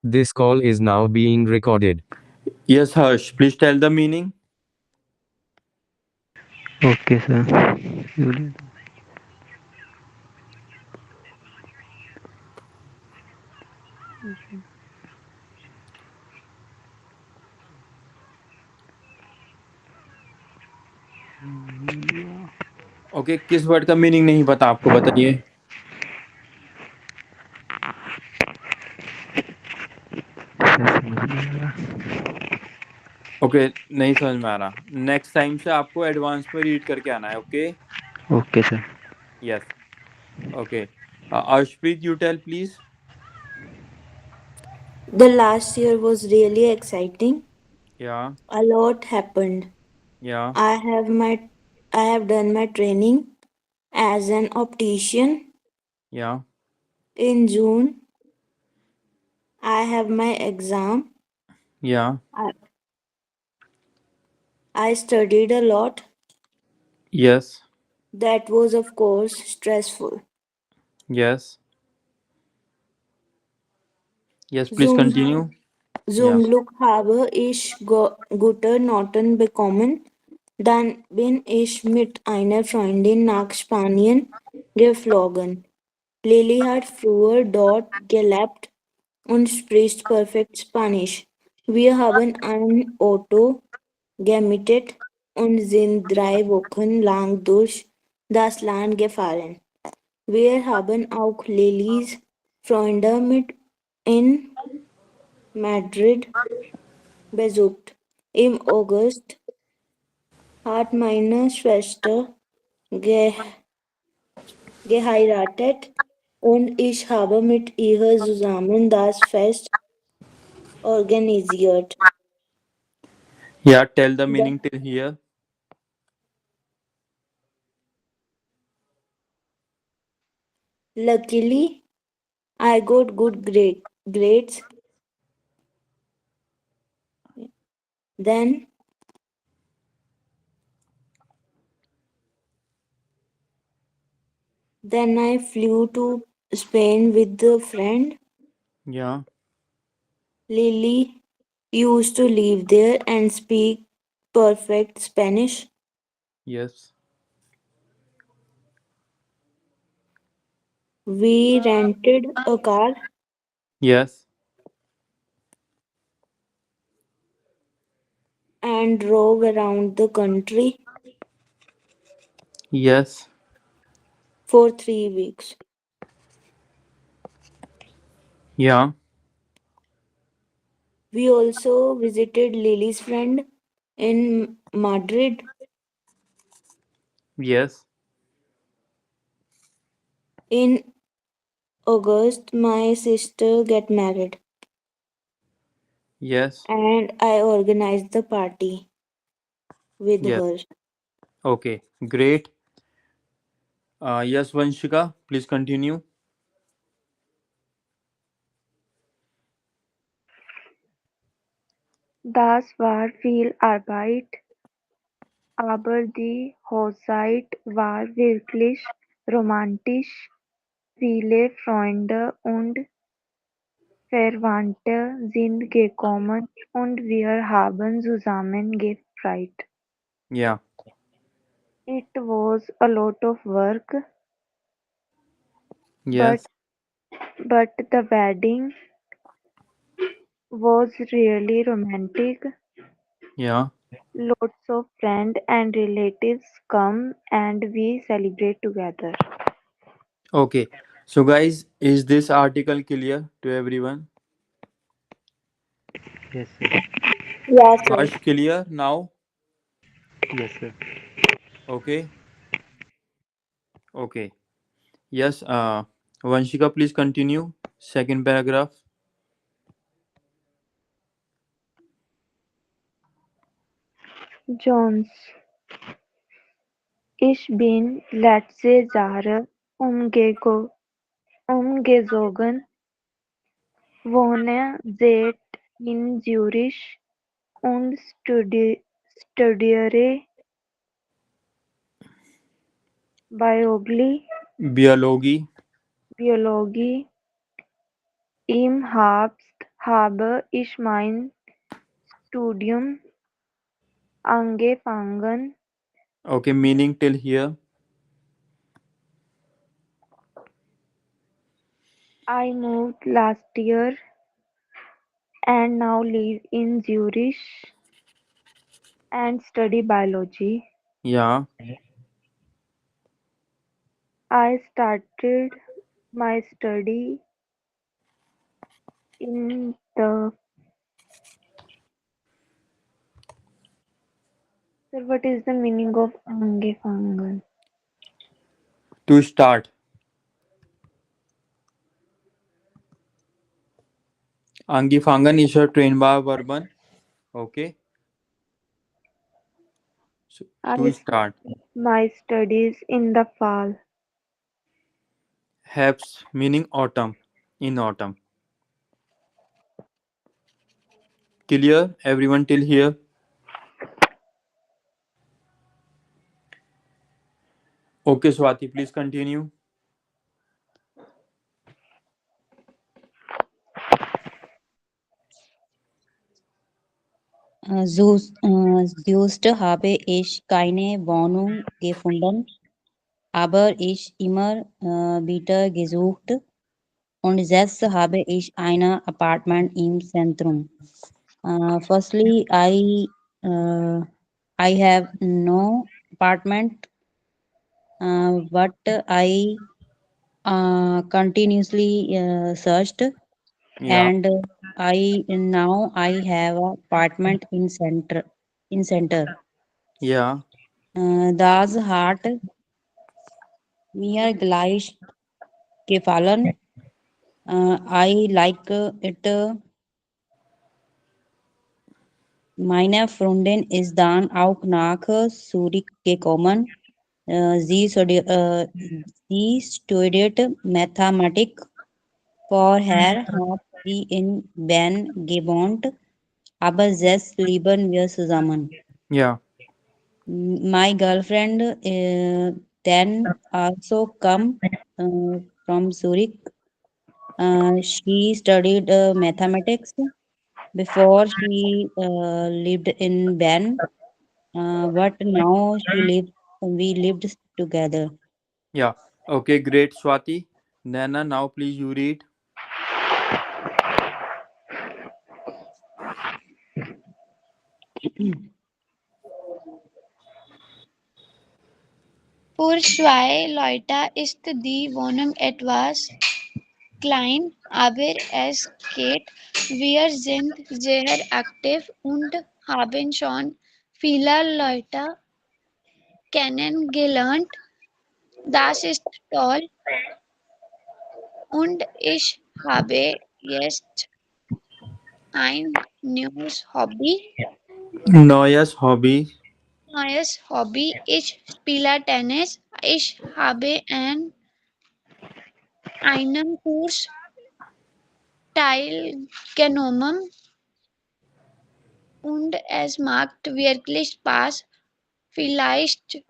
This call is now being recorded. Yes, Harsh, please tell the meaning. Okay, sir. Julian. Okay, किस word का meaning नहीं पता आपको, बताइए। सर समझ नहीं आ रहा। ओके, नहीं समझ में आ रहा। नेक्स्ट टाइम से आपको एडवांस में रीड करके आना है। Okay. Okay sir. Yes. Okay. Arshpreet, you tell please. The last year was really exciting. या। A lot happened. या। I have my I have done my training as an optician. या। In June, I have my exam. या। I, I studied a lot. Yes. That was of course stressful. Yes. Yes, please Zum continue. या। Zum Glück habe ich gute Noten bekommen. Dann bin ich mit einer Freundin nach Spanien geflogen. Lily hat früher dort gelebt und spricht perfekt Spanisch. Wir haben ein Auto gemietet und sind 3 Wochen lang durch das Land gefahren. Wir haben auch Lillys Freunde mit in Madrid besucht. Im August hat meine Schwester ge geheiratet und ich habe mit ihr zusammen das Fest organisiert. Yeah, tell the The- meaning till here. Luckily, I got good grades. Then, then I flew to Spain with a friend. या। Lily used to live there and speak perfect Spanish. Yes. We rented a car yes. and drove around the country yes. for 3 weeks. या। We also visited Lily's friend in Madrid. Yes. In August, my sister get married yes. and I organized the party with yes. her. Okay, great. Yes, Vanshika, please continue. Das war viel Arbeit, aber die Hochzeit war wirklich romantisch. Viele Freunde und Verwandte sind gekommen und wir haben zusammen gefeiert. या। It was a lot of work, but yes. the wedding was really romantic. या। Lots of friends and relatives come and we celebrate together. Okay, so guys, is this article clear to everyone? Yes sir. Yeah, sir. Harsh, clear now? Yes sir. Okay. Okay. Yes. Vanshika, please continue. Second paragraph. Jones, ich bin letzte Jahre umgezogen, wohne seit in Zürich und studiere Biology. Biologie im Herbst. habe ich mein Studium angefangen. Okay, meaning till here. I moved last year and now live in Zurich and study biology. Yeah. I started my study in the Sir, what is the meaning of angefangen? To start. Angefangen is a trainbar verb. Okay. So, I to start. started my studies in the fall. Herbst meaning autumn. In autumn. Clear? Everyone till here? Okay, Swati, please continue. Sonst habe ich keine Wohnung gefunden, aber ich immer wieder gesucht und jetzt habe ich ein Apartment im Zentrum. Firstly, uh, I have no apartment, but I continuously searched, Yeah. and I have a apartment in center. Yeah. Das hat mir gleich gefallen. I like it. Meine Freundin ist dann auch nach Zürich gekommen. Sie studiert Mathematik. Vorher hat sie in Bern gewohnt, aber jetzt leben wir zusammen. Yeah. My girlfriend then also come from Zurich. She studied mathematics before she lived in Bern, but now we lived together. Yeah. Okay, great, Swati. Nana, now please you read. Für zwei Leute ist die Wohnung etwas klein, aber es geht. Wir sind sehr aktiv und haben schon viele Leute kennengelernt. Das ist toll und ich habe jetzt ein Neues Hobby. neues Hobby. Ich spiele Tennis. Ich habe an einem Kurs teilgenommen und es macht wirklich Spaß. Vielleicht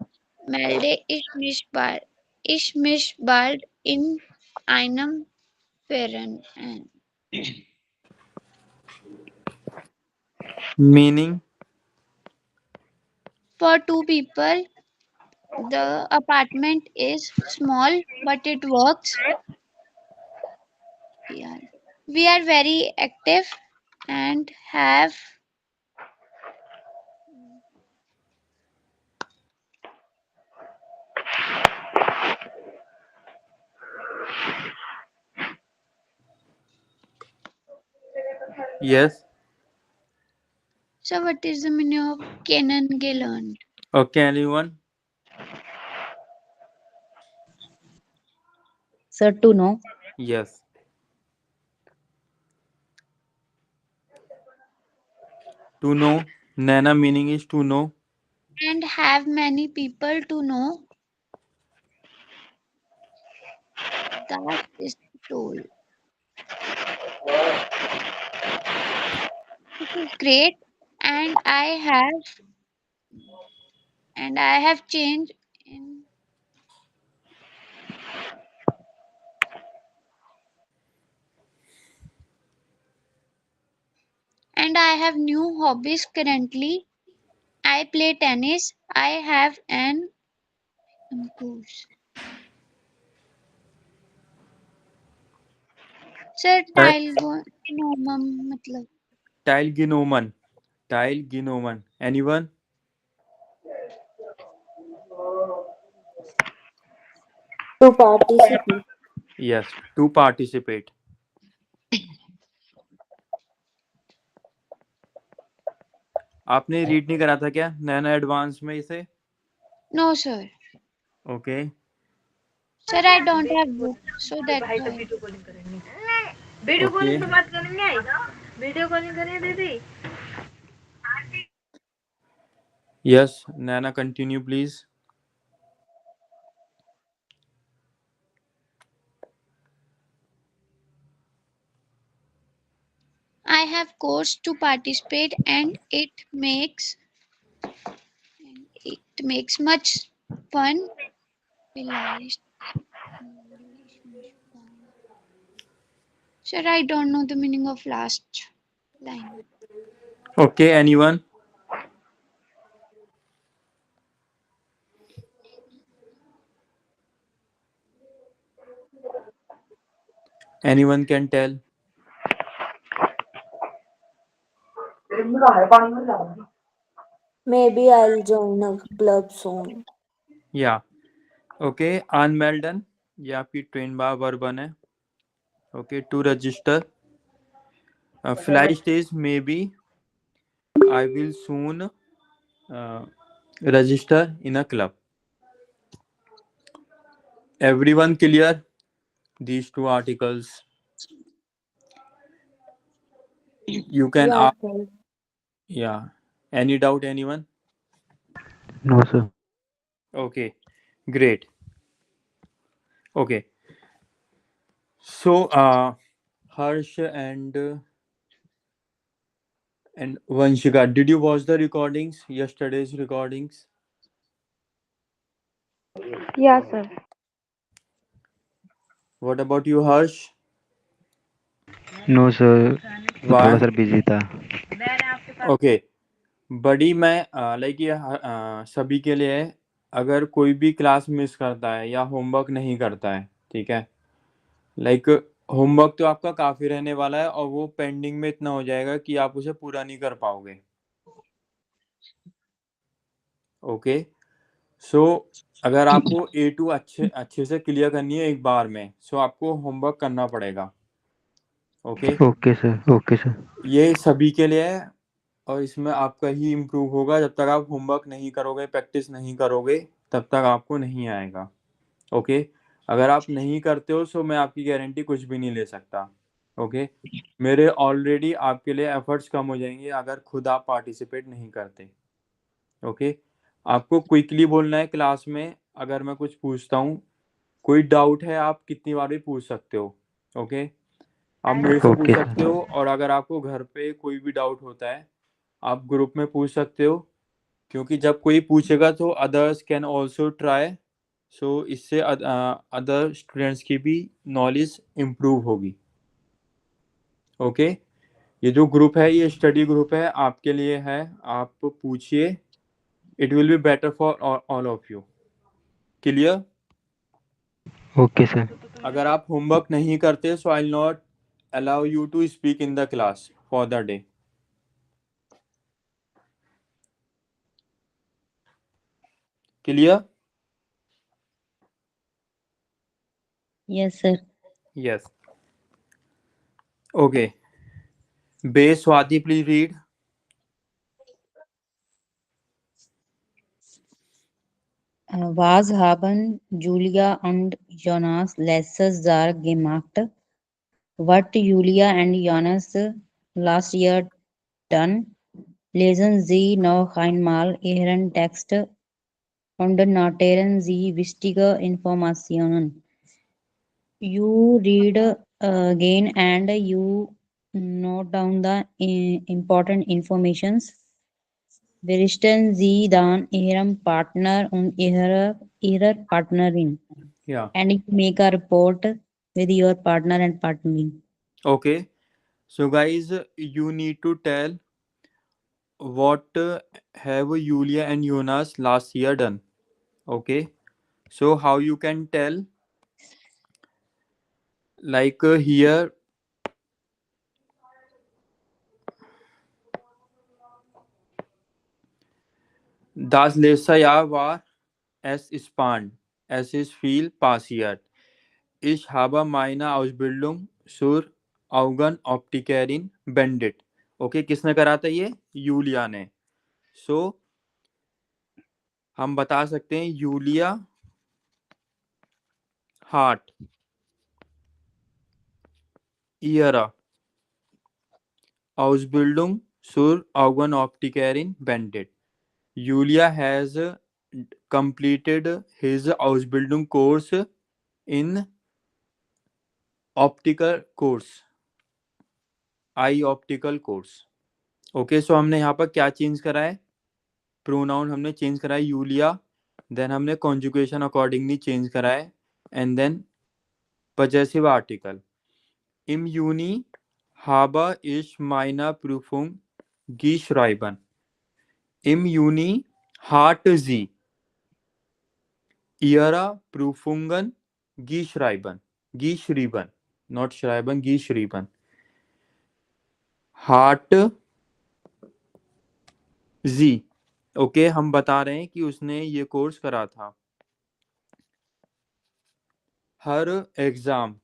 melde ich mich bald in einem Verein an. Meaning. For two people, the apartment is small, but it works. Yeah. We are very active and have Yes. so what is the meaning of Kenan Gilland? Okay, anyone? So to know, Yes. To know. Nana meaning is to know. And have many people to know that is told. This is great and I have changed in and I have new hobbies currently. I play tennis. I have an course. Sir, Tylenol मतलब Tylenol. Tylenol. Anyone? To participate. Yes, to participate. आपने read नहीं करा था क्या nano advance में इसे? No, sir. Okay Sir, I don't have book, so that's why. Video okay calling पे बात करनी आई वीडियो कॉलिंग करें दीदी yes Naina continue please. I have course to participate, and it makes much fun. Sir, I don't know the meaning of last line. Okay anyone? Anyone can tell? Maybe I'll join a club soon. Yeah okay अनमेल्डन ये आपकी ट्रेन बार वर्बन है. Okay to register fly stage maybe I will soon register in a club. Everyone clear these two articles? You can Yeah, ask. sir. Yeah. Any doubt, anyone? No, sir. Okay, great. Okay. So Harsh and Vanshika, did you watch the recordings, yesterday's recordings? Yeah, sir. What about you, Harsh? No, sir. Why? थोड़ा सा busy था. Okay. बड़ी मैं like ये सभी के लिए है. अगर कोई भी क्लास मिस करता है या होमवर्क नहीं करता है, ठीक है, लाइक होमवर्क तो आपका काफी रहने वाला है और वो पेंडिंग में इतना हो जाएगा कि आप उसे पूरा नहीं कर पाओगे. ओके सो अगर आपको A2 अच्छे से क्लियर करनी है एक बार में, सो आपको होमवर्क करना पड़ेगा. Okay okay sir. Okay sir. ये सभी के लिए है और इसमें आपका ही इम्प्रूव होगा. जब तक आप होमवर्क नहीं करोगे, प्रैक्टिस नहीं करोगे, तब तक आपको नहीं आएगा. ओके अगर आप नहीं करते हो सो मैं आपकी गारंटी कुछ भी नहीं ले सकता. ओके मेरे ऑलरेडी आपके लिए एफर्ट्स कम हो जाएंगे अगर खुद आप पार्टिसिपेट नहीं करते. ओके आपको क्विकली बोलना है क्लास में. अगर मैं कुछ पूछता हूँ, कोई डाउट है, आप कितनी बार भी पूछ सकते हो. ओके आप मेरे से पूछ ओके सकते सर. हो और अगर आपको घर पे कोई भी डाउट होता है आप ग्रुप में पूछ सकते हो, क्योंकि जब कोई पूछेगा तो अदर्स कैन ऑल्सो ट्राई. सो इससे अदर स्टूडेंट्स की भी नॉलेज इम्प्रूव होगी. ओके ये जो ग्रुप है ये स्टडी ग्रुप है, आपके लिए है. आप पूछिए, it will be better for all of you. Clear? Okay sir. अगर आप होमवर्क नहीं करते so I will not allow you to speak in the class for the day. Clear? Yes, sir. Yes. Okay. Base Swati, please read. Was haben Julia und Jonas letztes Jahr gemacht? What Julia and Jonas last year done? Lesen Sie noch einmal Ihren Text und notieren Sie wichtige Informationen. You read again and you note down the important informations. Berichten Sie dann Ihrem Partner und Ihrer Partnerin. Yeah. And you make a report with your partner and partnerin. Okay. So guys, you need to tell what have Yulia and Jonas last year done? Okay, so how you can tell, like here das letzte Jahr war es spannend, es ist viel passiert. Ich habe meine Ausbildung zur Augenoptikerin beendet. Okay, किसने करा था ये? Yulia ने. सो हम बता सकते हैं Julia हार्ट ihre Ausbildung zur Augenoptikerin beendet. Julia has completed his Ausbildung course in optical course, eye optical course. Okay, so हमने यहाँ पर क्या चेंज करा है? प्रोनाउन हमने चेंज करा है यूलिया, देन हमने कॉन्जुगेशन अकॉर्डिंगली चेंज करा है, and then possessive article. Im Juni habe ich meine Prüfung geschrieben. Im Juni hat sie ihre Prüfungen geschrieben. Geschrieben. Not schreiben, geschrieben. Hat sie. Okay, हम बता रहे हैं कि उसने ये कोर्स करा था. हर exam.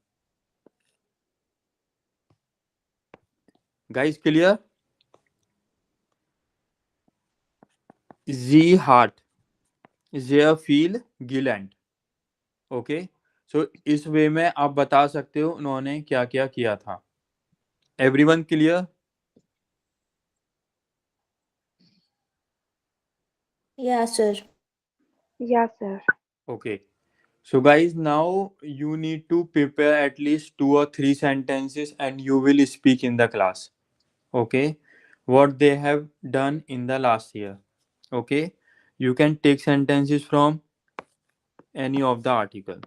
Guys, clear? Sie hat sehr viel gelernt. Okay, so इस वे में आप बता सकते हो उन्होंने क्या क्या किया था. Everyone clear? Yeah, sir. Yeah, sir. Okay, so guys, now you need to prepare at least 2 or 3 sentences and you will speak in the class. Okay, what they have done in the last year. Okay, you can take sentences from any of the article.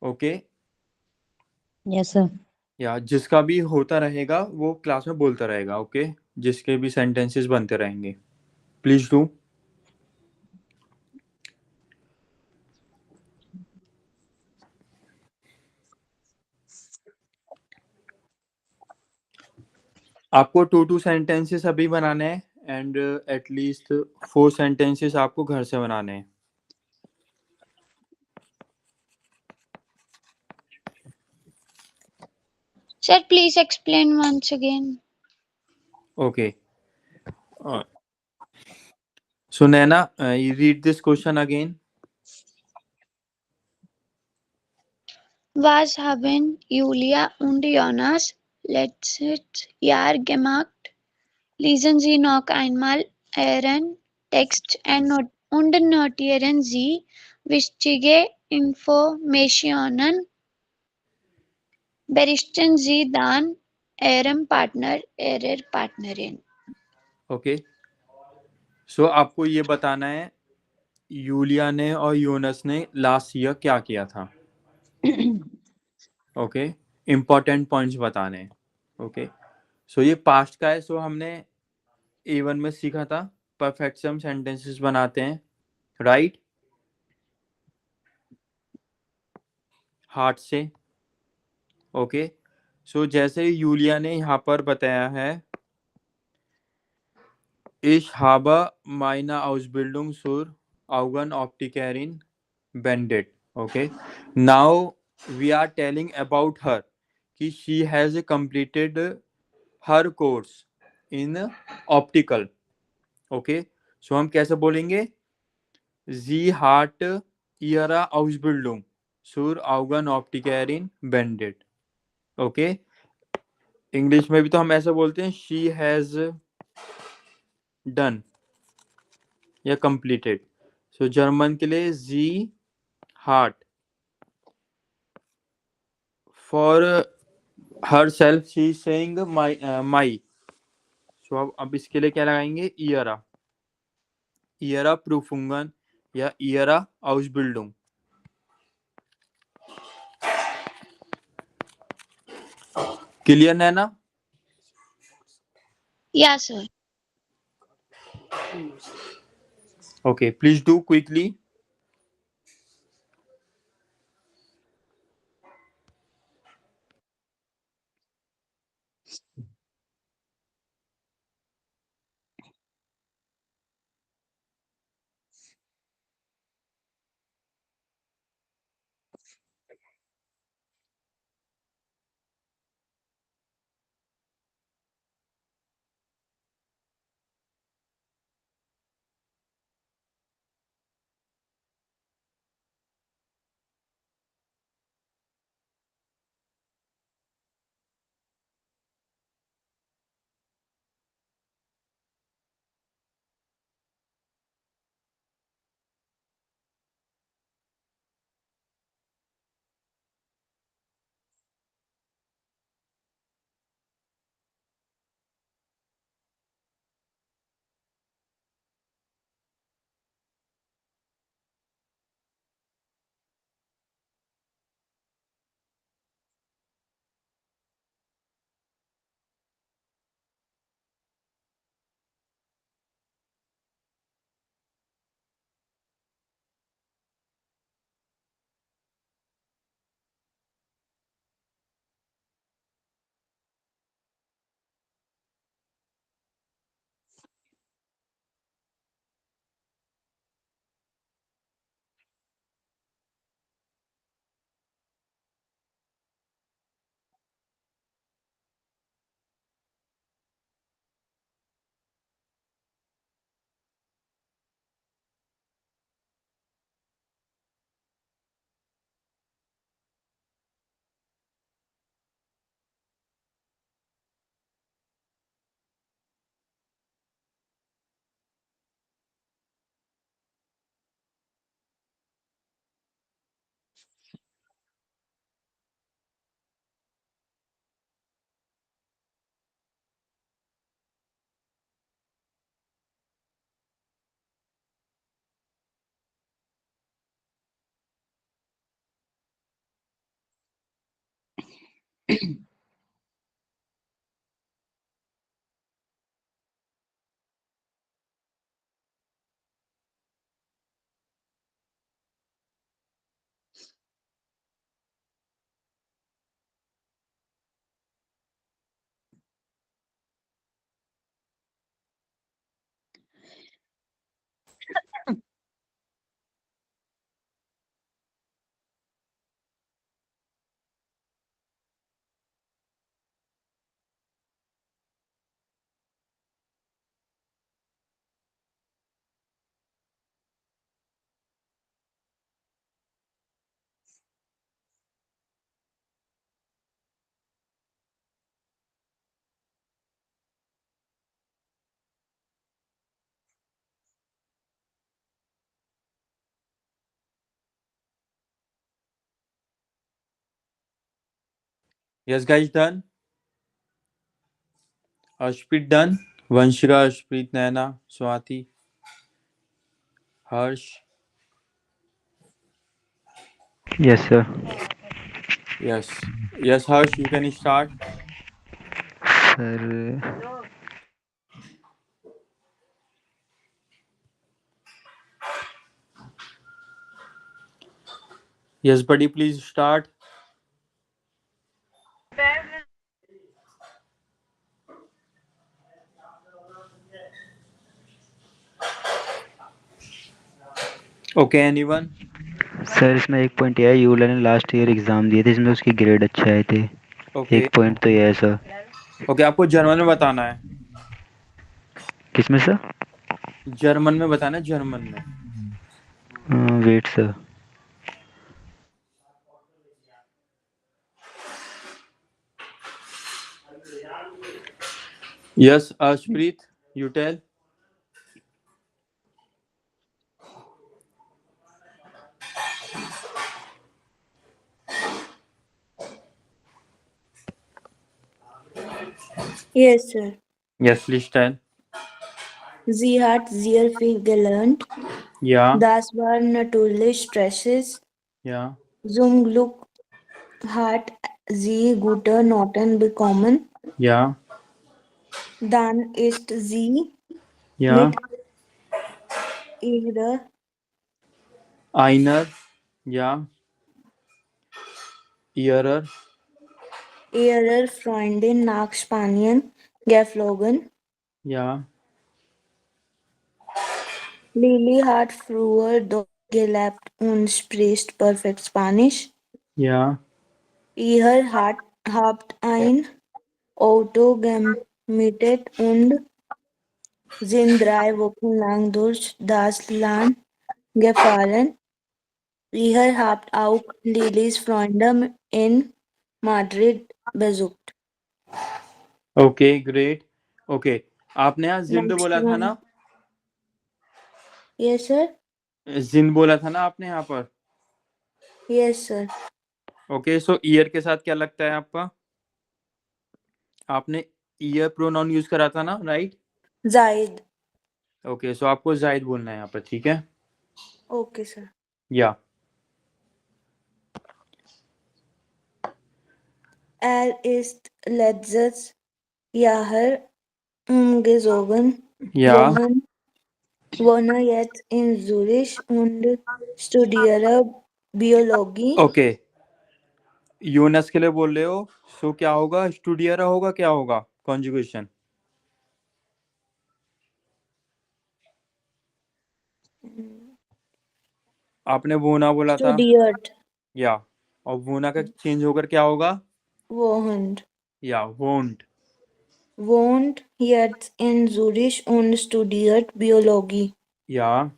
Okay, Yes, sir. या जिसका भी होता रहेगा वो class में बोलता रहेगा. Okay, जिसके भी सेंटेंसेस बनते रहेंगे, प्लीज डू. आपको 2 सेंटेंसेस अभी बनाने हैं एंड एटलीस्ट 4 सेंटेंसेस आपको घर से बनाने हैं. Sir, please explain once again. Okay. So Naina, you read this question again. Was haben Julia und Jonas letztes Jahr gemacht? Lesen Sie noch einmal Ihren Text und notieren Sie wichtige Informationen. Berichten Sie dann Ihrem Partner, Ihrer Partnerin. Okay, so आपको ये बताना है Yulia ने और यूनस ने last year क्या किया था. ओके, इंपॉर्टेंट पॉइंट्स बताने हैं. ओके, सो ये पास्ट का है. सो हमने A1 में सीखा था परफेक्ट सम सेंटेंसेस बनाते हैं, राइट? हार्ट से. ओके, सो जैसे यूलिया ने यहाँ पर बताया है, Ich habe meine Ausbildung zur Augenoptikerin beendet. Okay, now we are telling about her कि she has completed her course in optical. Okay, so हम कैसे बोलेंगे? Sie hat ihre Ausbildung zur Augenoptikerin beendet. Okay, English में भी तो हम ऐसे बोलते हैं she has done या completed. So जर्मन के लिए sie hat. For herself she is saying my. So अब इसके लिए क्या लगाएंगे? ihre. ihre Prüfungen या ihre Ausbildung. क्लियर है ना? Yeah, sir. Okay, please do quickly. Yes, guys, done. Ashpreet done. Vanshika, Ashpreet, Naina, Swati, Harsh. Yes, sir. Yes. Yes, Harsh, you can start. Sir, Yes, buddy, please start. Okay, anyone? Sir इसमें एक point यह है, यूला ने last year exam दिए थे, इसमें उसके grade अच्छे आए थे। Okay. एक पॉइंट तो यह है सर। Okay, आपको जर्मन में बताना है। किसमें सर? जर्मन में बताना है, जर्मन में। Wait sir. Yes, Ashpreet, you tell. Yes, sir. Yes, please tell. Sie hat sehr viel gelernt. Ja, Das war natürlich Stresses. ja, Zum Glück hat sie gute Noten bekommen. ja, Dann ist sie Ja. mit ihrer Einer. Ja. Ihrer. Freundin nach Spanien geflogen. Ja. Lily hat früher dort gelebt und spricht perfekt Spanisch. Ja. Ihr habt ein Auto gemietet und sind 3 Wochen lang durch das Land gefahren. Ihr habt auch Lillys Freunde in Madrid besucht. Okay, great. Okay. आपने यहाँ जिंद Next बोला था one. ना? Yes, sir. जिंद बोला था ना आपने यहाँ पर? Yes, sir. ओके, सो ईयर के साथ क्या लगता है आपका? आपने ईयर प्रोनाउन यूज करा था ना, राइट? Zaid. ओके, सो आपको जायद बोलना है यहाँ पर, ठीक है? Okay, sir. या Ist letztes Jahr umgezogen. या Wohne jetzt in Zürich und studiere Biologie. Okay, Yunus के लिए बोल रहे हो, सो क्या होगा? स्टूडियरा होगा, क्या होगा कॉन्जुगेशन? आपने वोना बोला था Studiert. या, और वोना का चेंज होकर क्या होगा? Wohnt. या won't. Wohnt jetzt in Zürich und studiert Biologie. या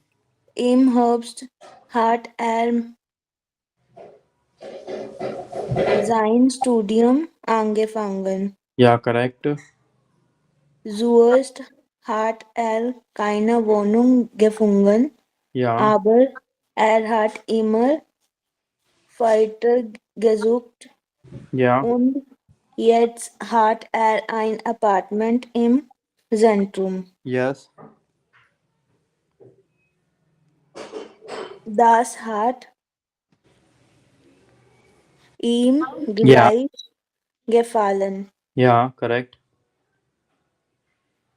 Im Herbst hat sein Studium angefangen. या correct. Zuerst hat keine Wohnung gefunden, या aber hat immer weiter gesucht या und jetzt hat ein Apartment im Zentrum. Yes. Das hat ihm gleich gefallen. या correct.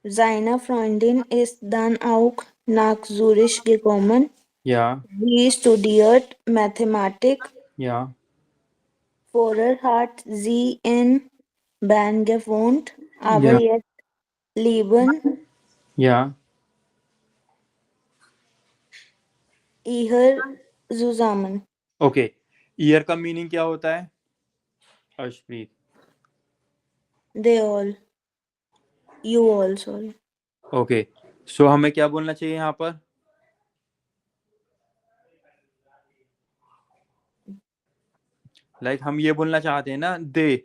Seine Freundin ist dann auch nach Zürich gekommen. या Sie studiert Mathematik. या Vorher hat sie in Bern gewohnt, aber Ja. jetzt leben या ihr zusammen. Okay, year का meaning क्या होता है Arshpreet? They all. You all, sorry. Okay, so हमें क्या बोलना चाहिए यहाँ पर? लाइक हम ये बोलना चाहते हैं ना, दे,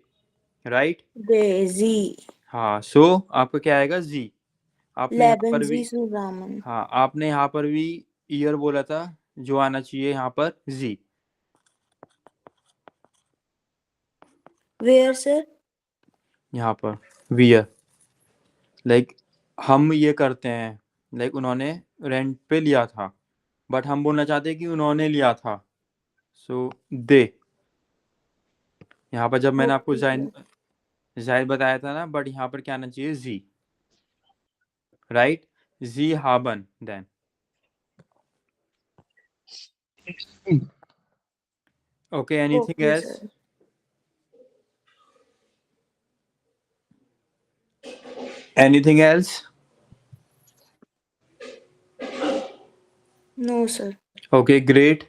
राइट? They, sie. हाँ, सो आपका क्या आएगा? जी. आपने यहाँ Leben पर sie भी, zusammen. हाँ, आपने यहाँ पर भी ईयर बोला था, जो आना चाहिए यहाँ पर जी. Where, sir? यहाँ पर वियर. लाइक हम ये करते हैं, लाइक उन्होंने रेंट पे लिया था, बट हम बोलना चाहते हैं कि उन्होंने लिया था, सो दे. यहाँ पर जब मैंने आपको जायद बताया था ना, बट यहाँ पर क्या आना चाहिए? जी, राइट? जी हाबन देन. Okay, anything Okay, else? sir. Anything else? No, sir. Okay, great.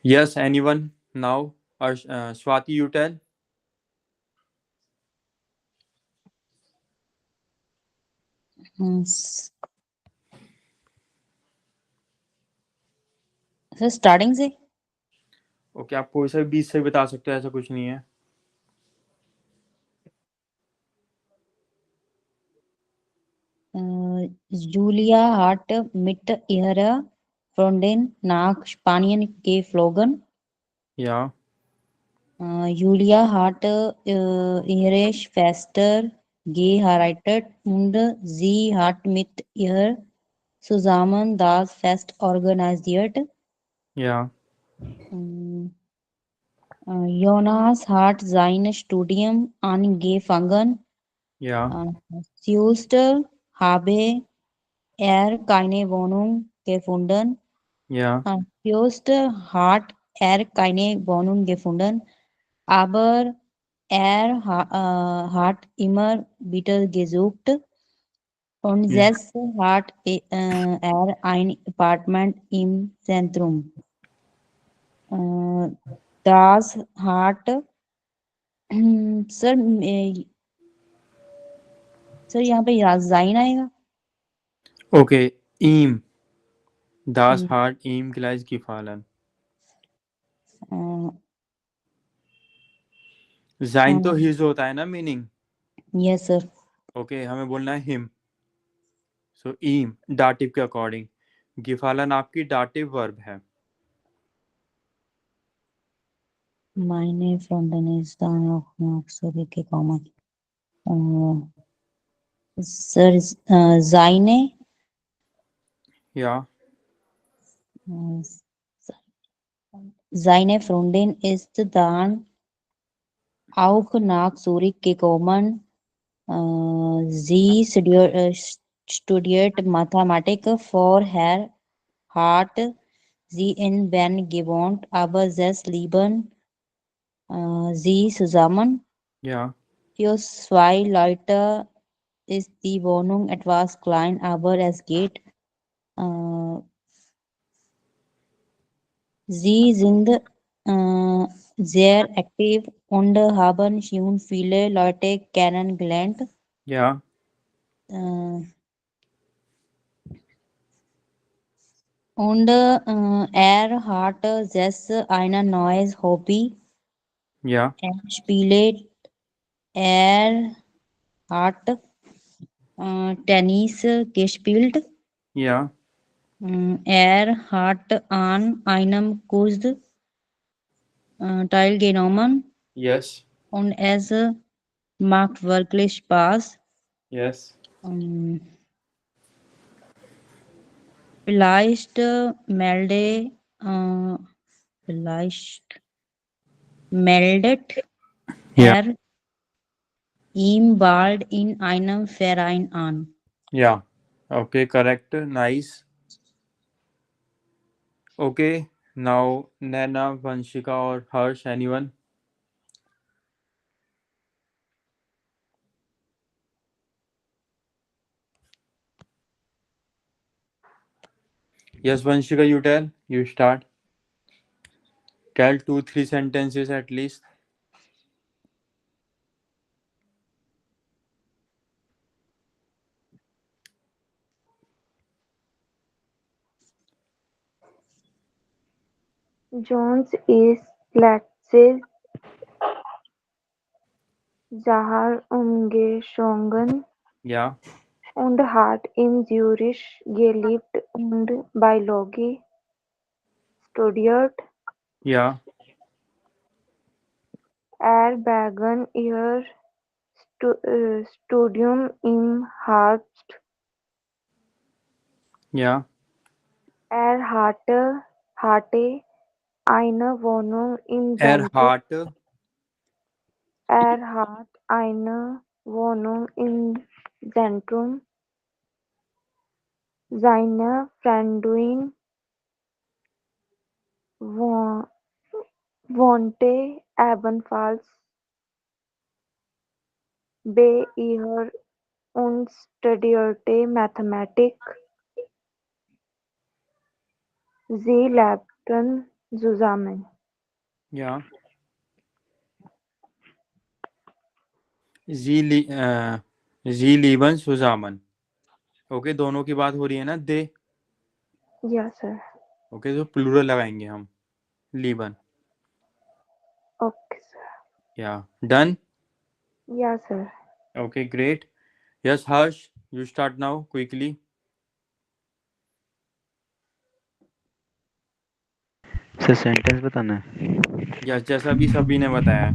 Yes, anyone now? Or Swati, you tell. Sir starting से ओके, आप कोई सा भी 20 से बता सकते हो, ऐसा कुछ नहीं है. Julia hat mit ihrer Freundin nach Spanien geflogen. या Julia hat ihre Schwester geheiratet und sie hat mit ihr zusammen das Fest organisiert. या Jonas hat sein Studium angefangen. Ja. Just habe keine Wohnung gefunden. Ja. Just hat keine Wohnung gefunden, aber hat immer wieder gesucht und Ja. jetzt hat ein Apartment im Zentrum. Das hat sir sir यहाँ पे जाइन आएगा. Okay. Ihm. Das hat ihm gleich gefallen. Sein तो his होता है ना meaning. Yes sir. Okay हमें बोलना है हिम. सो ihm डाटिव के अकॉर्डिंग. gefallen आपकी डाटिव वर्ब है. Meine Freundin ist dann auch noch zurückgekommen. Sir, seine Ja. seine Freundin ist dann auch nach zurückgekommen. Sie studiert Mathematik. Vorher hat sie in Bern gewohnt, aber jetzt leben sie zusammen. Ja. Für 2 Leute ist die Wohnung etwas klein, aber es geht. Sie sind sehr aktiv und haben schon viele Leute kennengelernt. Ja. Und hat jetzt ein neues Hobby. Ja. Er hat Tennis gespielt. Ja. Er hat an einem Kurs teilgenommen. Yes. Und es macht wirklich Spaß. Yes. Vielleicht meldet Ja. er ihm bald in einem Verein an. Ja. Okay, correct. Nice. Okay, now Naina, Vanshika or Harsh, anyone? Yes, Vanshika, you tell. You start. Tell 2-3 sentences at least. Jones ist Leipzig Zahar umgezogen Ja. und hat in Zürich gelebt und Biologie studiert. Ja. Begann ihr Studium im Herbst. Ja. Hatte eine Wohnung im Zentrum. Hat eine Wohnung im Zentrum. Seine Freundin wohnte ebenfalls bei ihr und studierte Mathematik. Sie lebten zusammen. Ja. Sie lieben zusammen. Okay दोनों की बात हो रही है ना. दे. Yes, sir. Okay तो plural लगाएंगे हम. लीबन. Okay, sir. Yeah. Done? Yes, sir. Okay, great. Yes, Harsh, you start now quickly. Sir sentence बताना है. Yes, जैसा भी सभी ने बताया.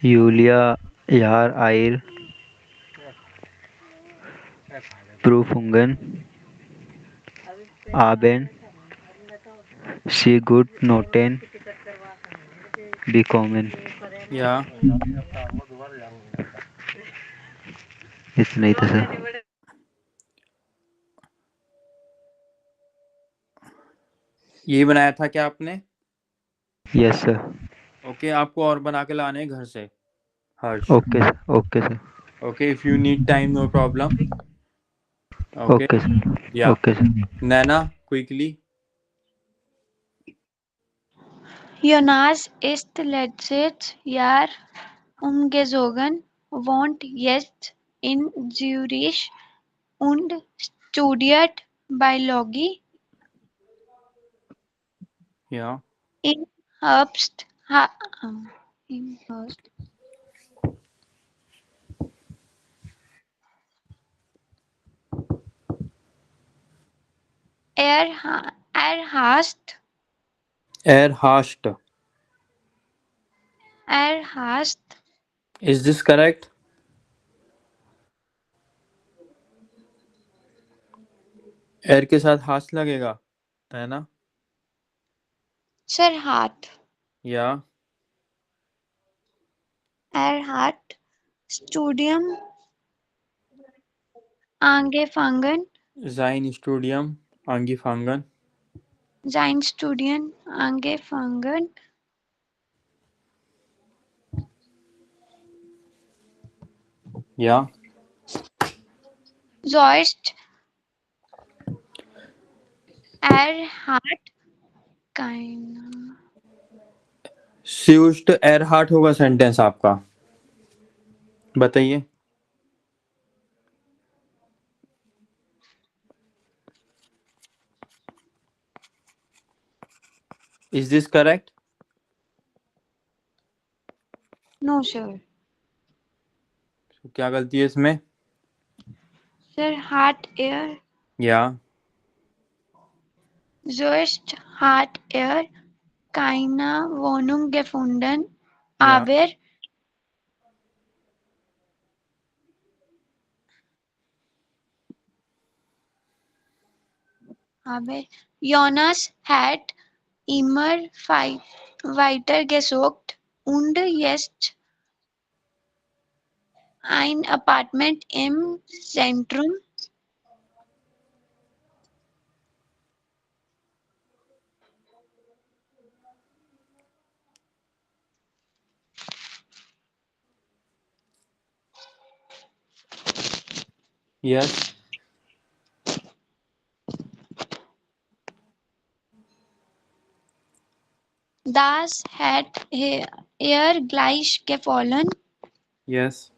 यूलिया यार आयर Prüfungen haben sie gut Noten bekommen. Ja. इतना ही था सर। मैंने बड़ा ये बनाया था क्या आपने? Yes sir. ओके, आपको और बना के लाने हैं घर से, Harsh. Okay sir, okay sir, okay, if you need time, no problem. Okay, okay sir, या okay sir. Naina, quickly. Jonas ist letztes Jahr umgezogen, wohnt jetzt in Zürich und studiert Biologie. या Im Herbst, ha, im Herbst. Erhasst, Erhascht. erhasst Is this correct? एर के साथ हास लगेगा, है ना? Serhat, या Erhat, Studium angefangen, sein Studium angefangen. sein Studium angefangen, या sonst hat keine. स्यूस्ट एरहार्ट होगा सेंटेंस आपका, बताइए। Is this correct? No, sir. क्या गलती है इसमें? Sir, hat या sonst hat keine Wohnung gefunden, या aber Jonas hat immer weiter gesucht und jetzt ein Apartment im Zentrum. Yes Das hat er gleich gefallen. Yes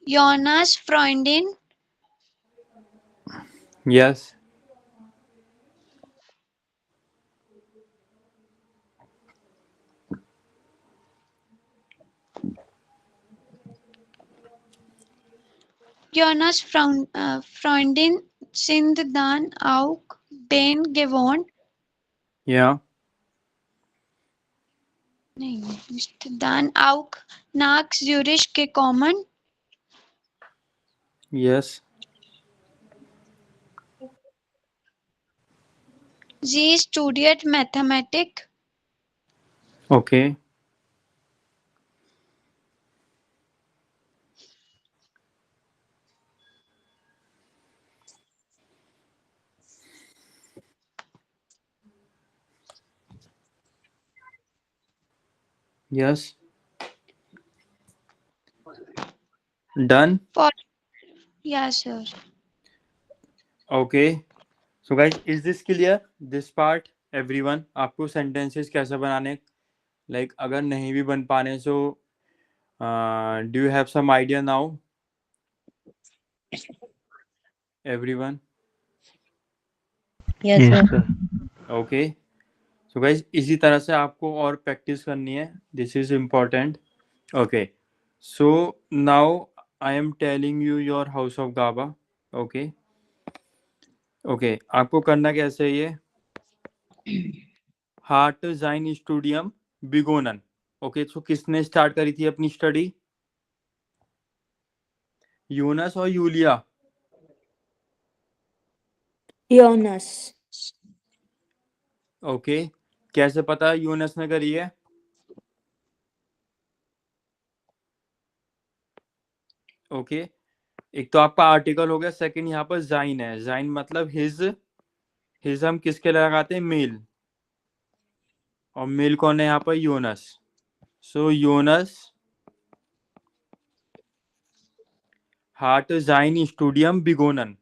Jonas Freundin yes Jonas Freundin sind dann auch den gewohnt. या Nein, ist dann auch nach Zürich gekommen. Yes Sie studiert Mathematik. Okay yes done For yes, sir. Okay. So guys, is this clear, this part everyone? आपको sentences कैसे बनाने, like अगर नहीं भी बन पाने, so do you have some idea now everyone? Yes, yes sir. Sir. Okay, so guys इसी तरह से आपको और प्रैक्टिस करनी है, this is important. Okay, so now I am telling you your हाउस ऑफ गाबा। ओके ओके, आपको करना कैसे है ये? हार्ट जाइन स्टूडियम बिगोनन। ओके, सो किसने स्टार्ट करी थी अपनी स्टडी? यूनस और यूलिया? Jonas. ओके, कैसे पता यूनस ने करी है? ओके, एक तो आपका आर्टिकल हो गया, सेकंड यहाँ पर जाइन है, जाइन मतलब हिज हम किसके लिए लगाते हैं, मेल, और मेल कौन है यहाँ पर, योनस। सो योनस हार्ट जाइन स्टूडियम बिगोनन,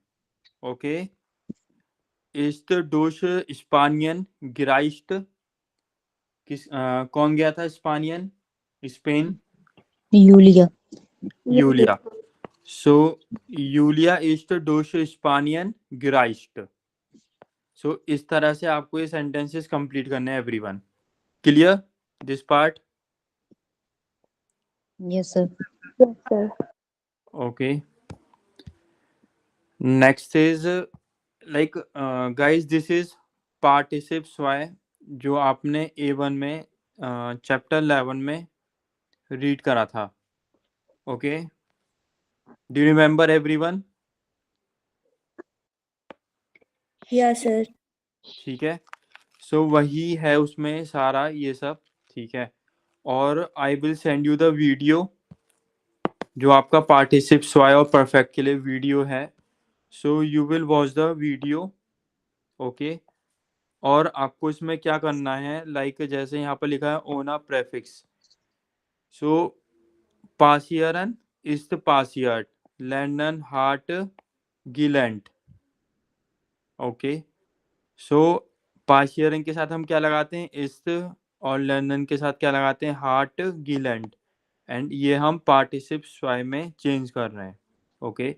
ओके, इस्ट डोश स्पानियन गिराइस्ट, कौन गया था स्पानियन, स्पेन, यूलिया। यूलिया। सो यूलिया इस्ट डोश स्पानियन गिराइस्ट। सो इस तरह से आपको ये सेंटेंसेस कंप्लीट करने हैं everyone. Clear this part? Yes, sir. Yes, sir. Okay. Next is guys, this is participes why जो आपने A1 में चैप्टर 11 में रीड करा था। Okay, do you remember everyone? Yes, sir. ठीक है, सो वही है उसमें सारा ये सब, ठीक है। और I will send you the video जो आपका पार्टिसिप्स वाई और परफेक्ट के लिए वीडियो है। सो you will watch the video, okay. और आपको इसमें क्या करना है, जैसे यहाँ पर लिखा है ओना प्रेफिक्स, सो पासियरन इस्ट पासियर्ट लैंडन हार्ट गिलेंट, ओके। सो पासियरन के साथ हम क्या लगाते हैं, इस्ट, और लंदन के साथ क्या लगाते हैं, हार्ट गिलेंट, एंड ये हम पार्टिसिप्स वाई में चेंज कर रहे हैं, ओके।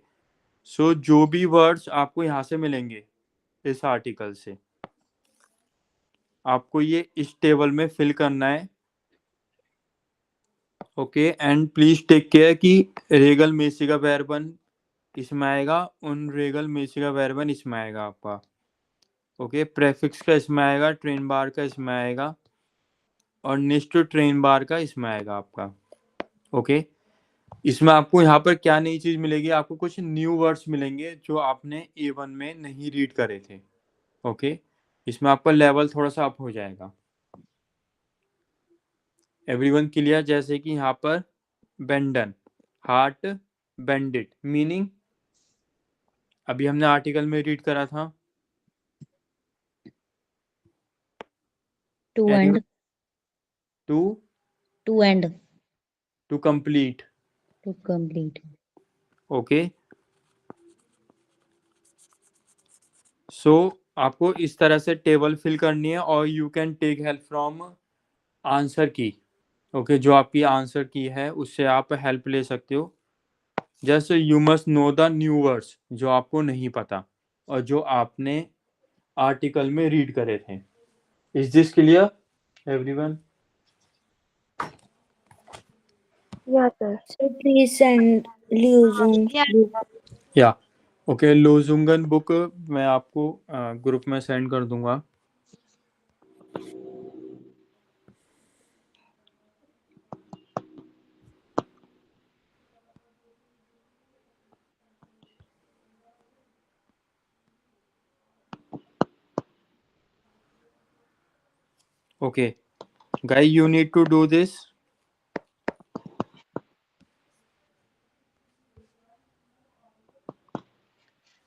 सो जो भी वर्ड्स आपको यहाँ से मिलेंगे इस आर्टिकल से, आपको ये इस टेबल में फिल करना है, okay. And please take care कि रेगल मेसी का वर्बन इसमें आएगा, उन रेगल मेसी का वर्बन इसमें आएगा आपका, ओके। प्रेफिक्स का इसमें आएगा, ट्रेन बार का इसमें आएगा, और नेक्स्ट ट्रेन बार का इसमें आएगा आपका, ओके। इसमें आपको यहाँ पर क्या नई चीज मिलेगी, आपको कुछ न्यू वर्ड्स मिलेंगे जो आपने A1 में नहीं रीड करे थे, ओके। इसमें आपका लेवल थोड़ा सा अप हो जाएगा। Everyone clear? जैसे कि यहाँ पर बेंडन, हार्ट बेंडिट, मीनिंग अभी हमने आर्टिकल में रीड करा था, To end. To To end. To complete, To complete. Okay. So आपको इस तरह से टेबल फिल करनी है, और you can take help from answer की, ओके। जो आपकी आंसर की है उससे आप हेल्प ले सकते हो। Just you must know the new words जो आपको नहीं पता और जो आपने आर्टिकल में रीड करे थे। Is this clear everyone? Yes, sir. So please send Liuzun Yeah. book. या ओके, लोजुंगन बुक मैं आपको ग्रुप में सेंड कर दूंगा। Okay guys, you need to do this.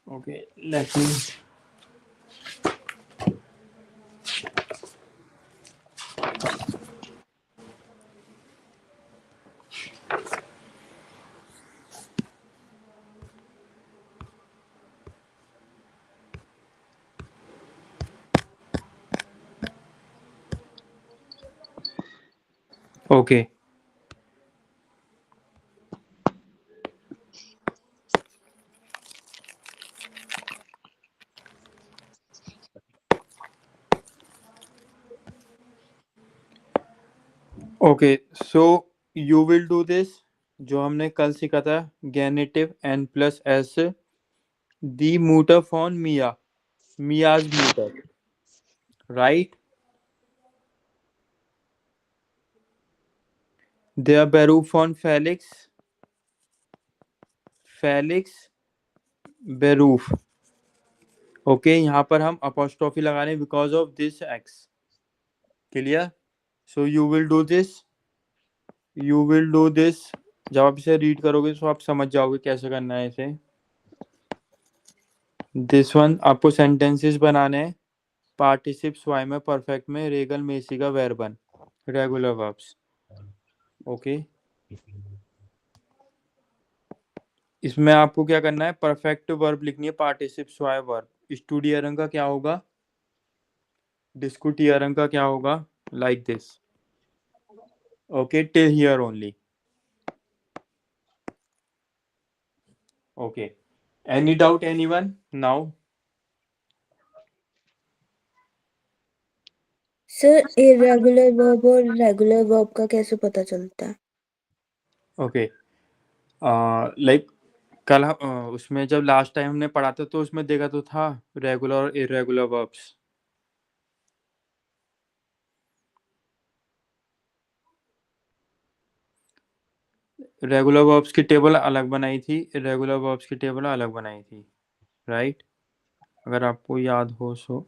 Okay, let me okay. Okay, so you will do this जो हमने कल सीखा था, गेनेटिव एन प्लस एस, दी मूटर फॉन मिया, मियाज मूटर, राइट। देयर बेरूफ ऑन फेलिक्स, फेलिक्स बेरूफ, ओके। यहाँ पर हम अपोस्ट्रोफी लगा रहे हैं because of this x, clear? So you will do this जब आप इसे रीड करोगे तो आप समझ जाओगे कैसे करना है इसे। दिस वन आपको सेंटेंसेस बनाने हैं पार्टिसिप्स वाई में, परफेक्ट में, रेगल मेसी का वर्बन, रेगुलर वर्ब्स। ओके, इसमें आपको क्या करना है, परफेक्ट वर्ब लिखनी है, पार्टिसिप्स वाई वर्ब। स्टूडियरन का क्या होगा, डिस्कुटियरन का क्या होगा, like this. Okay, till here only. Okay, any doubt anyone now? Sir irregular verb और रेगुलर वर्ब का कैसे पता चलता है? ओके, लाइक कल उसमें जब लास्ट टाइम हमने पढ़ा था तो उसमें देखा तो था रेगुलर और इरेगुलर वर्ब्स। रेगुलर वर्ब्स की टेबल अलग बनाई थी, इरेगुलर वर्ब्स की टेबल अलग बनाई थी, राइट? अगर आपको याद हो so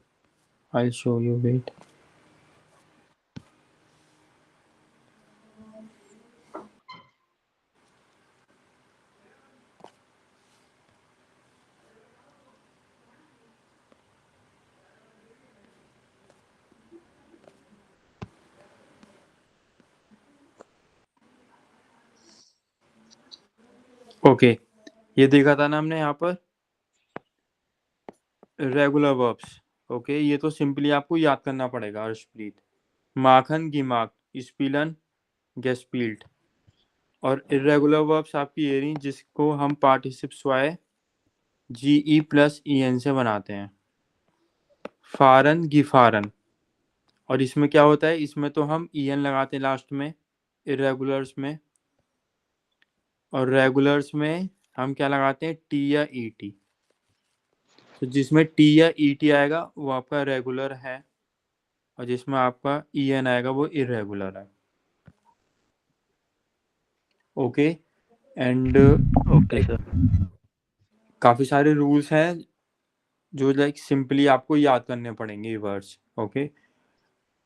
I show you, wait. Okay, ये देखा था ना हमने यहाँ पर रेगुलर वर्ब्स। ओके, ये तो सिंपली आपको याद करना पड़ेगा हर्षप्रीत। माखन गिमाक, स्पीलन गेस्पील्ड। और इरेगुलर वर्ब्स आपकी ये रही जिसको हम पार्टिसिप्स वाई GE प्लस EN से बनाते हैं, फारन गिफारन। और इसमें क्या होता है, इसमें तो हम EN लगाते हैं लास्ट में इरेगुलर्स में, और रेगुलर्स में हम क्या लगाते हैं, T या ET। तो जिसमें T या ET आएगा वो आपका रेगुलर है, और जिसमें आपका EN आएगा वो इरेगुलर है। Okay, and okay sir. काफ़ी सारे रूल्स हैं जो लाइक सिंपली आपको याद करने पड़ेंगे वर्ड्स। ओके,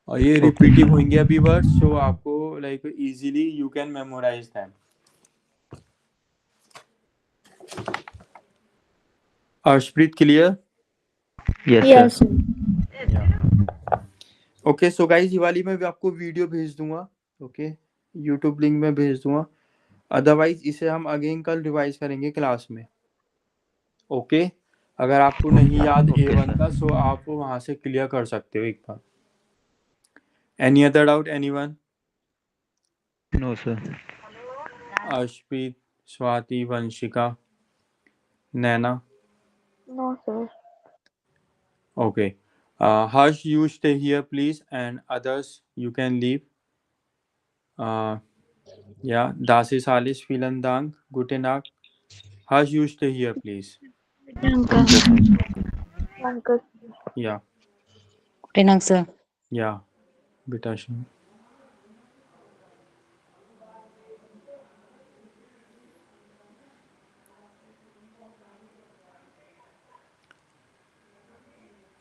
और ये रिपीटिंग होंगे अभी वर्ड्स, सो आपको like easily you can memorise them. Arshpreet clear? Yes yes sir. Sir. Okay, so guys ये वाली मैं भी आपको वीडियो भेज दूंगा। ओके, यूट्यूब लिंक में भेज दूंगा। अदरवाइज इसे हम अगेन कल रिवाइज करेंगे क्लास में। ओके, अगर आपको नहीं याद ओके A1 सर। का सो आप वहां से क्लियर कर सकते हो एक बार। Any other doubt anyone? No sir. Arshpreet, Swati, Vanshika, Naina? No, sir. Okay. Harsh, you stay here, please, and others you can leave. Yeah, das ist alles. Vielen Dank. Guten Nacht. Harsh, you stay here, please. Danke. Danke. Yeah, Good night, sir. yeah. Bitte schön.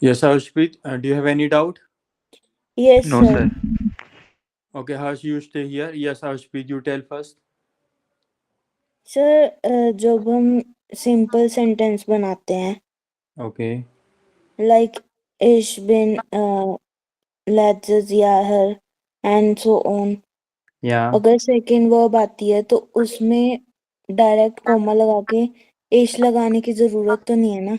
Yes, Harshpreet, do you have any doubt? Yes no sir. Sir. Okay, Harsh, you stay here. Yes, Harshpreet, you tell first. Sir जब हम simple sentence बनाते हैं Okay. Like ich bin letztes Jahr and so on, Yeah. अगर second verb आती है तो उसमें direct comma लगा के इश लगाने की जरूरत तो नहीं है ना?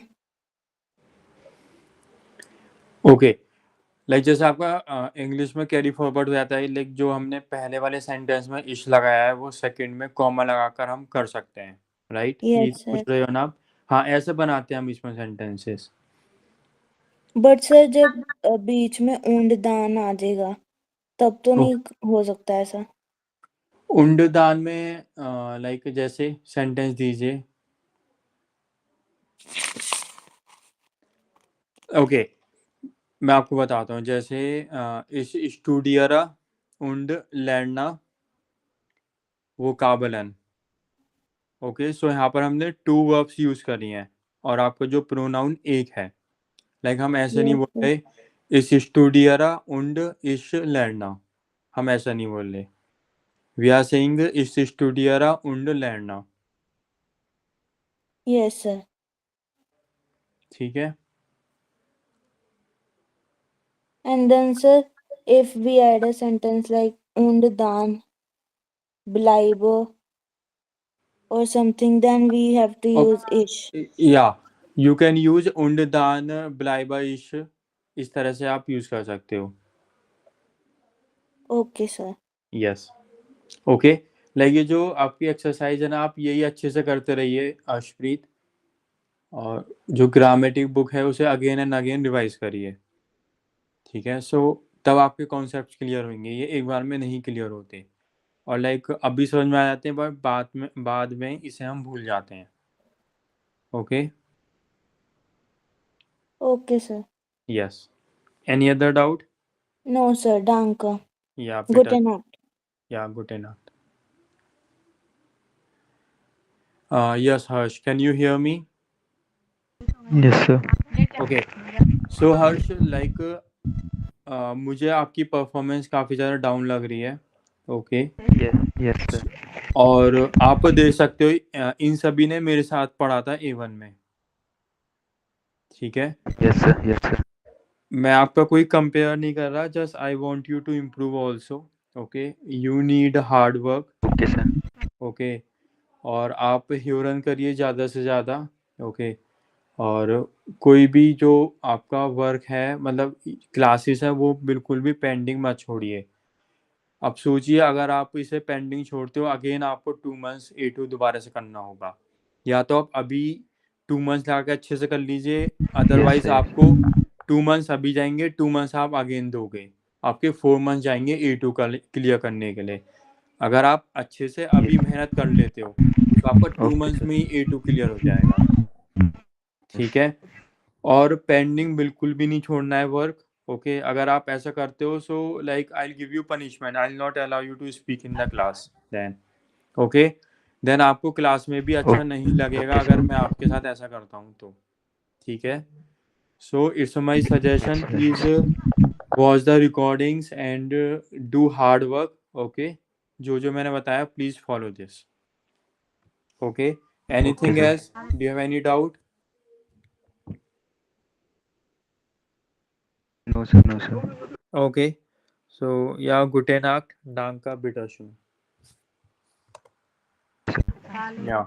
Okay. लाइक जैसे आपका इंग्लिश में कैरी फॉरवर्ड हो जाता है, लाइक जो हमने पहले वाले सेंटेंस में इश लगाया है वो सेकंड में कॉमा लगाकर हम कर सकते हैं, राइट? ये यस पूछ सर। रहे हो ना आप? हाँ, ऐसे बनाते हैं हम इसमें सेंटेंसेस। बट सर जब बीच में ऊंड दान आ जाएगा तब तो नहीं हो सकता ऐसा? उंडदान में लाइक जैसे सेंटेंस दीजिए। ओके, मैं आपको बताता हूँ, जैसे इस स्टूडियरा उंड लैंडना वो काबलन। ओके, सो यहाँ पर हमने टू वर्ब्स यूज करी हैं और आपका जो प्रोनाउन एक है। लाइक हम ऐसे नहीं यस बोल सर। रहे इस स्टूडियरा उंड इश लैंडना, हम ऐसा नहीं बोल रहे। We are saying ich studiere und lerne. Yes, sir. ठीक है. And then, sir, if we add a sentence like und dann bleibe or something, then we have to use ich. Yeah, you can use und dann bleibe ich. इस तरह से आप use कर सकते हो. Okay, sir. Yes. Okay. Like ये जो आपकी एक्सरसाइज है ना, आप यही अच्छे से करते रहिए अर्शप्रीत, और जो ग्रामेटिक बुक है उसे अगेन एंड अगेन रिवाइज करिए. ठीक है. सो तब आपके कॉन्सेप्ट क्लियर होंगे. ये एक बार में नहीं क्लियर होते, और लाइक अभी समझ में आ जाते हैं, बट बाद में इसे हम भूल जाते हैं. Okay. Okay, sir. Yes. Any other doubt? No, sir. Danke. या Gute Nacht. या good night. Yes Harsh, can you hear me? Yes, sir. Okay. So Harsh, like मुझे आपकी परफॉर्मेंस काफ़ी ज़्यादा डाउन लग रही है. ओके. Yes, sir. और आप देख सकते हो इन सभी ने मेरे साथ पढ़ा था A1 में. ठीक है. Yes, sir. Yes, sir. मैं आपका कोई कंपेयर नहीं कर रहा, just I want you to improve also. Okay. You need hard work. Okay, sir. Okay. और आप ह्यूरन करिए ज़्यादा से ज़्यादा. ओके. और कोई भी जो आपका वर्क है, मतलब क्लासेस है, वो बिल्कुल भी पेंडिंग मत छोड़िए. अब सोचिए, अगर आप इसे पेंडिंग छोड़ते हो, अगेन आपको 2 मंथ्स A2 दोबारा से करना होगा. या तो आप अभी 2 मंथ्स लगा के अच्छे से कर लीजिए, अदरवाइज sir. आपको 2 मंथ्स अभी जाएंगे, 2 मंथ्स आप अगेन दोगे, आपके 4 मंथ्स जाएंगे A2 का क्लियर करने के लिए. अगर आप अच्छे से अभी मेहनत कर लेते हो तो आपका 2 Okay, मंथ्स sir. में ही A2 क्लियर हो जाएगा. ठीक है. और पेंडिंग बिल्कुल भी नहीं छोड़ना है वर्क. ओके. अगर आप ऐसा करते हो, so like I will give you punishment. I will not allow you to speak in the class then. Okay. Then आपको क्लास में भी अच्छा नहीं लगेगा Okay, sir. अगर मैं आपके साथ ऐसा करता हूँ तो. ठीक है. So it's my suggestion, please watch the recordings and do hard work. Okay. जो मैंने बताया, please follow this. Okay. Anything sir. Else? Do you have any doubt? No, sir. No, sir. Okay. So, ja, gute Nacht. Danke, bitteschön. Ja.